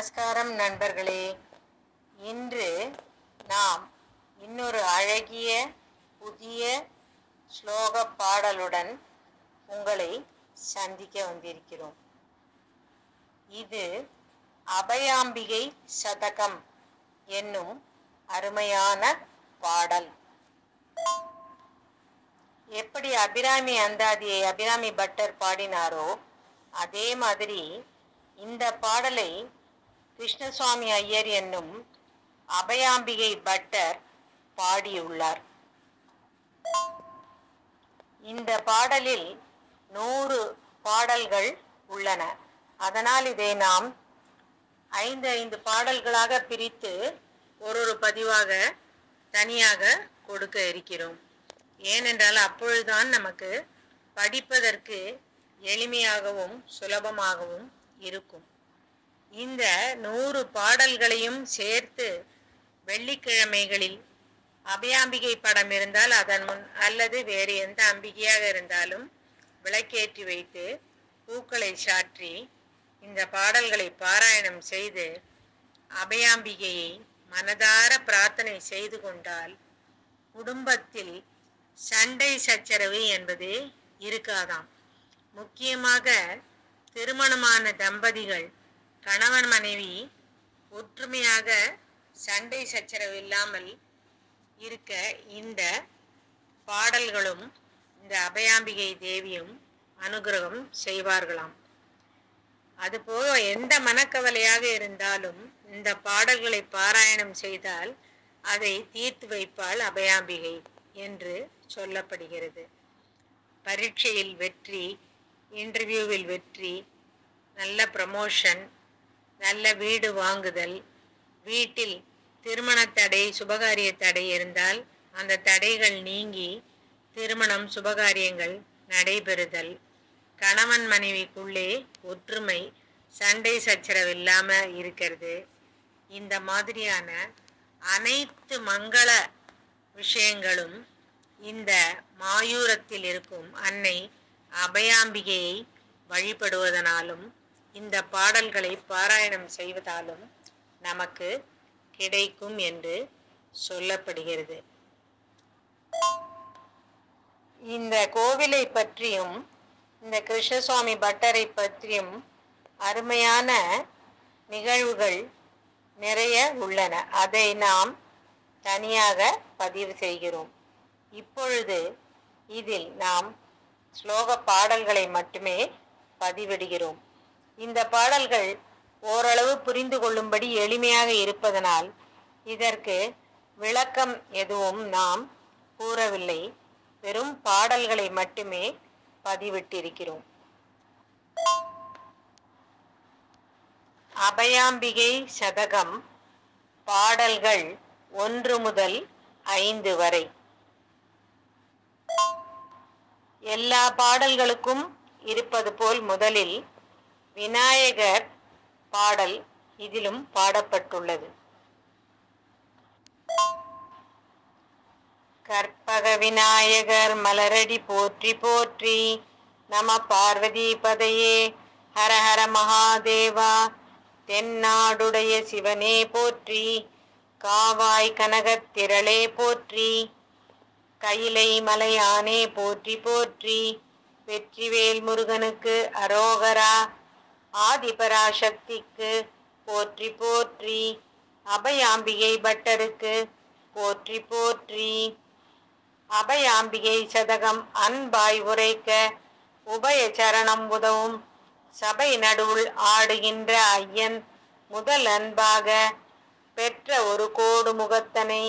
நமஸ்காரம் நண்பர்களே. இன்று நாம் இன்னொரு அழகிய புதிய ஸ்லோக பாடலுடன் உங்களை சந்திக்க வந்திருக்கிறோம். இது அபயாம்பிகை சதகம் என்னும் அருமையான பாடல். எப்படி அபிராமி அந்தாதியை அபிராமி பட்டர் பாடினாரோ அதே மாதிரி இந்த பாடலை கிருஷ்ணசுவாமி ஐயர் என்னும் அபயாம்பிகை பட்டர் பாடியுள்ளார். இந்த பாடலில் 100 பாடல்கள் உள்ளன. அதனால் இதை நாம் 5 பாடல்களாக பிரித்து ஒரு பதிவாக தனியாக கொடுக்க இருக்கிறோம். ஏனென்றால் அப்பொழுதுதான் நமக்கு படிப்பதற்கு எளிமையாகவும் சுலபமாகவும் இருக்கும். இந்த 100 பாடல்களையும் சேர்த்து வெள்ளிக்கிழமைகளில் அபயாம்பிகை படம் இருந்தால் அதன் முன் அல்லது வேறு எந்த அம்பிகையாக இருந்தாலும் விளக்கேற்றி வைத்து பூக்களை சாற்றி இந்த பாடல்களை பாராயணம் செய்து அபயாம்பிகையை மனதார பிரார்த்தனை செய்து கொண்டால் குடும்பத்தில் சண்டை சச்சரவு என்பது இருக்காதாம். முக்கியமாக திருமணமான தம்பதிகள் கணவன் மனைவி ஒற்றுமையாக சண்டை சச்சரவு இல்லாமல் இருக்க இந்த பாடல்களும் இந்த அபயாம்பிகை தேவியும் அனுகிரகம் செய்வார்களாம். அதுபோக எந்த மனக்கவலையாக இருந்தாலும் இந்த பாடல்களை பாராயணம் செய்தால் அதை தீர்த்து வைப்பாள் அபயாம்பிகை என்று சொல்லப்படுகிறது. பரீட்சையில் வெற்றி, இன்டர்வியூவில் வெற்றி, நல்ல ப்ரமோஷன், நல்ல வீடு வாங்குதல், வீட்டில் திருமண தடை சுபகாரிய தடை இருந்தால் அந்த தடைகள் நீங்கி திருமணம் சுபகாரியங்கள் நடைபெறுதல், கணவன் மனைவிக்குள்ளே ஒற்றுமை சண்டை சச்சரவு இல்லாமல் இருக்கிறது. இந்த மாதிரியான அனைத்து மங்கள விஷயங்களும் இந்த மாயூரத்தில் இருக்கும் அன்னை அபயாம்பிகையை வழிபடுவதனாலும் இந்த பாடல்களை பாராயணம் செய்வதாலும் நமக்கு கிடைக்கும் என்று சொல்லப்படுகிறது. இந்த கோவிலை பற்றியும் இந்த கிருஷ்ணசுவாமி பட்டரை பற்றியும் அருமையான நிகழ்வுகள் நிறைய உள்ளன. அதை நாம் தனியாக பதிவு செய்கிறோம். இப்பொழுது இதில் நாம் ஸ்லோக பாடல்களை மட்டுமே பதிவிடுகிறோம். இந்த பாடல்கள் ஓரளவு புரிந்து கொள்ளும்படி எளிமையாக இருப்பதனால் இதற்கு விளக்கம் எதுவும் நாம் கூறவில்லை. வெறும் பாடல்களை மட்டுமே பதிவிட்டிருக்கிறோம். அபயாம்பிகை சதகம் பாடல்கள் 1 முதல் 5 வரை. எல்லா பாடல்களுக்கும் இருப்பது போல் முதலில் விநாயகர் பாடல் இதிலும் பாடப்பட்டுள்ளது. கற்பக விநாயகர் மலரடி போற்றி போற்றி, நம பார்வதி பதையே, ஹர ஹர மகாதேவா, தென்னாடுடைய சிவனே போற்றி, காவாய் கனகத் திரளே போற்றி, கையிலை மலையானே போற்றி போற்றி, வெற்றிவேல் முருகனுக்கு அரோகரா, ஆதிபராசக்திக்கு போற்றி போற்றி, அபயாம்பிகை பட்டருக்கு போற்றி போற்றி. அபயாம்பிகை சதகம் அன்பாய் உரைக்க உபய சரணம் உதவும் சபை நடுவுள் ஆடுகின்ற ஐயன் முதல் அன்பாக பெற்ற ஒரு கோடு முகத்தனை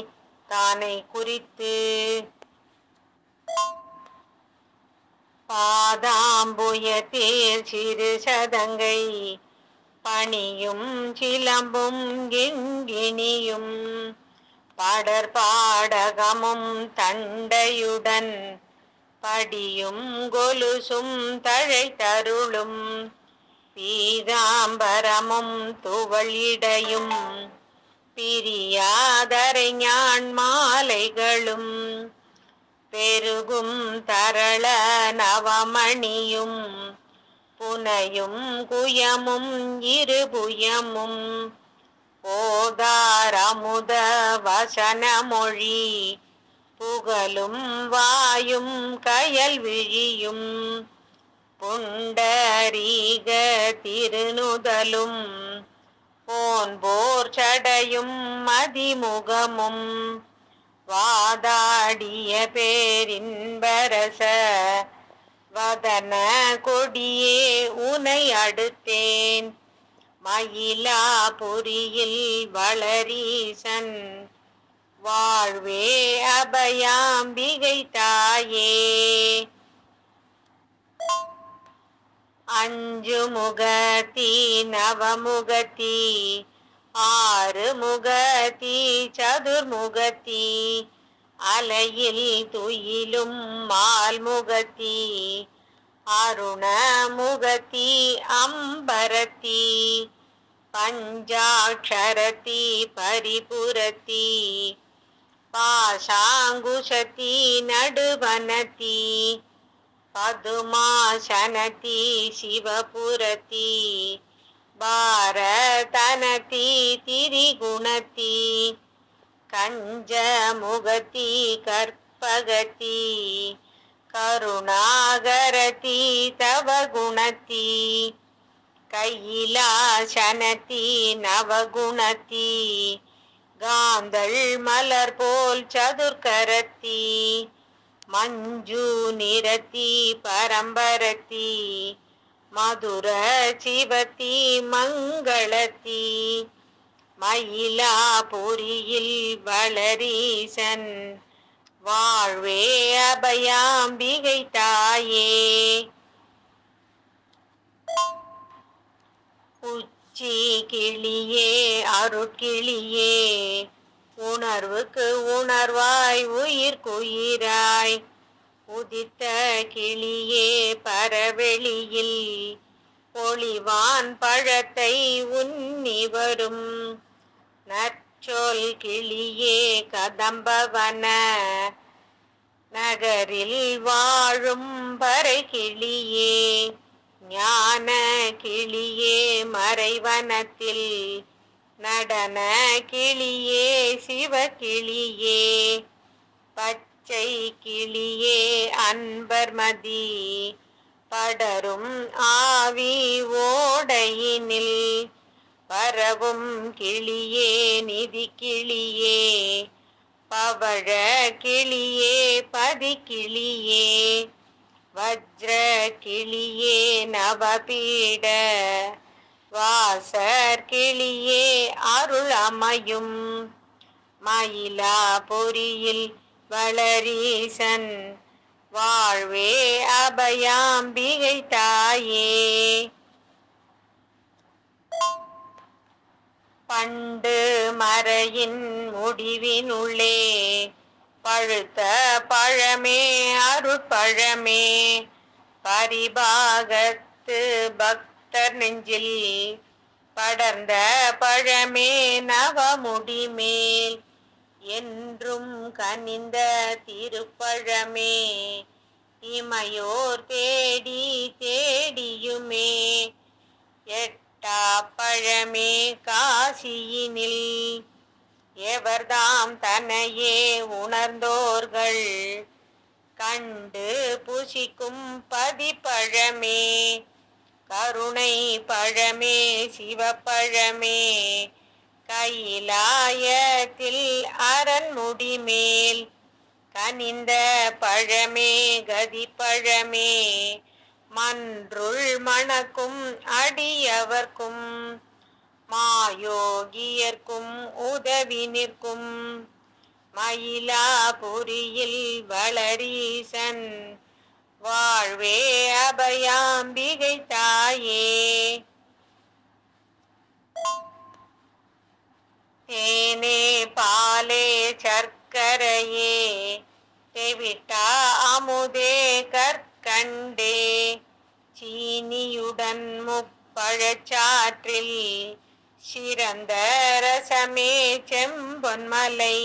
தானை குறித்து, பாதாம்புய தேர் சிறு சதங்கை பணியும் சிலம்பும் கிண்கிணியும் படர் பாடகமும் தண்டையுடன் படியும் கொலுசும் தழை தருளும் பீதாம்பரமும் துவளிடையும் பிரியாதரை ஞான் மாலைகளும் பெருகும் தரள நவமணியும் புனையும் குயமும் இருபுயமும் போதார் அமுத வசன மொழி புகழும் வாயும் கயல் விழியும் புண்டரீக திருநுதலும் போன்போர் சடையும் மதிமுகமும் வாதாடிய பேரின்பரச வதன கொடியே உனை அடுத்தேன் மயிலாபுரியில் வளரீசன் வாழ்வே அபயாம்பிகை தாயே. அஞ்சு முகத்தி நவமுகத்தி ஆறு முகத்தி சதுர்முகத்தி அலையில் துயிலும் மால்முகத்தி அருணமுகத்தி அம்பரத்தி பஞ்சாட்சரத்தி பரிபுரத்தி பாசாங்குஷத்தி நடுவனத்தி பதுமாசனத்தி சிவபுரத்தி பாரதனத்தி திரிகுணத்தி கஞ்சமுகத்தி கற்பகத்தி கருணாகரத்தி தவகுணத்தி கையிலாசனத்தி நவகுணத்தி காந்தள் மலர் போல் சதுர்கரத்தி மஞ்சு நிறத்தி பரம்பரத்தி மதுர சிவத்தி மங்களத்தி மயிலாபுரியில் வளரீசன் வாழ்வே அபயாம்பிகை தாயே. உச்சி கிளியே அருட்கிளியே உணர்வுக்கு உணர்வாய் உயிர்க்குயிராய் உதித்த கிளியே பரவெளியில் ஒளிவான் பழத்தை உண்ணி வரும் நற்சொல் கிளியே கதம்பவன நகரில் வாழும் பறை கிளியே ஞான கிளியே மறைவனத்தில் நடன கிளியே சிவகிளியே பச்சை கிளியே அன்பர்மதி படரும் ஆவி ஓடையினில் பரவும் கிளியே நிதி கிளியே பவழ கிளியே பதி கிளியே வஜ்ர கிளியே நவபீட வாசர் கிளியே அருள் அமையும் மயிலாபுரியில் வளரீசன் வாழ்வே அபயாம்பிகை தாயே. பண்டு மறையின் முடிவினுள்ளே பழுத்த பழமே அருட்பழமே பரிபாகத்து பக்தர் நெஞ்சில் படர்ந்த பழமே நவமுடிமேல் என்றும் கனிந்த திருப்பழமே இமையோர் தேடி தேடியுமே எட்டா பழமே காசியினில் எவர்தாம் தன்னையே உணர்ந்தோர்கள் கண்டு புசிக்கும் பதிப்பழமே கருணை பழமே சிவப்பழமே கையிலாயத்தில் அரண்முடிமேல் கனிந்த பழமே கதிப்பழமே மன்றுள் மணக்கும் அடியவர்க்கும் மாயோகியர்க்கும் உதவி நிற்கும் மயிலாபுரியில் வளரீசன் வாழ்வே அபயாம்பிகை தாயே. தேனே பாலே சர்க்கரையே தெவிட்டா அமுதே கற்கண்டே சீனியுடன் முப்பழச்சாற்றில் சிறந்த ரசமே செம்பொன்மலை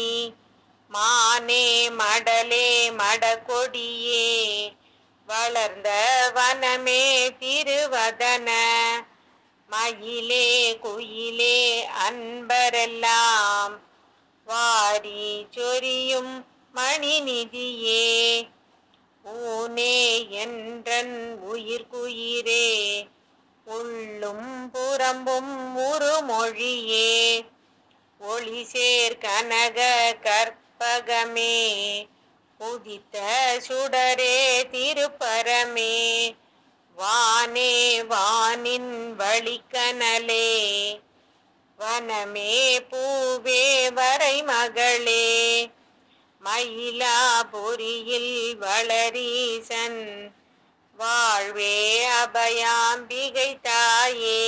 மானே மடலே மடக்கொடியே வளர்ந்த வனமே திருவதன மயிலே குயிலே அன்பரெல்லாம் வாரி சொரியும் மணிநிதியே ஊனே என்றன் உயிர்க்குயிரே உள்ளும் புறம்பும் உருமொழியே ஒளி சேர் கனக கற்பகமே உதித்த சுடரே திருப்பரமே வானே வானின் வழிக்கனலே வனமே பூவே வரை மகளே மயிலாபுரியில் வளரீசன் வாழ்வே அபயாம்பிகை தாயே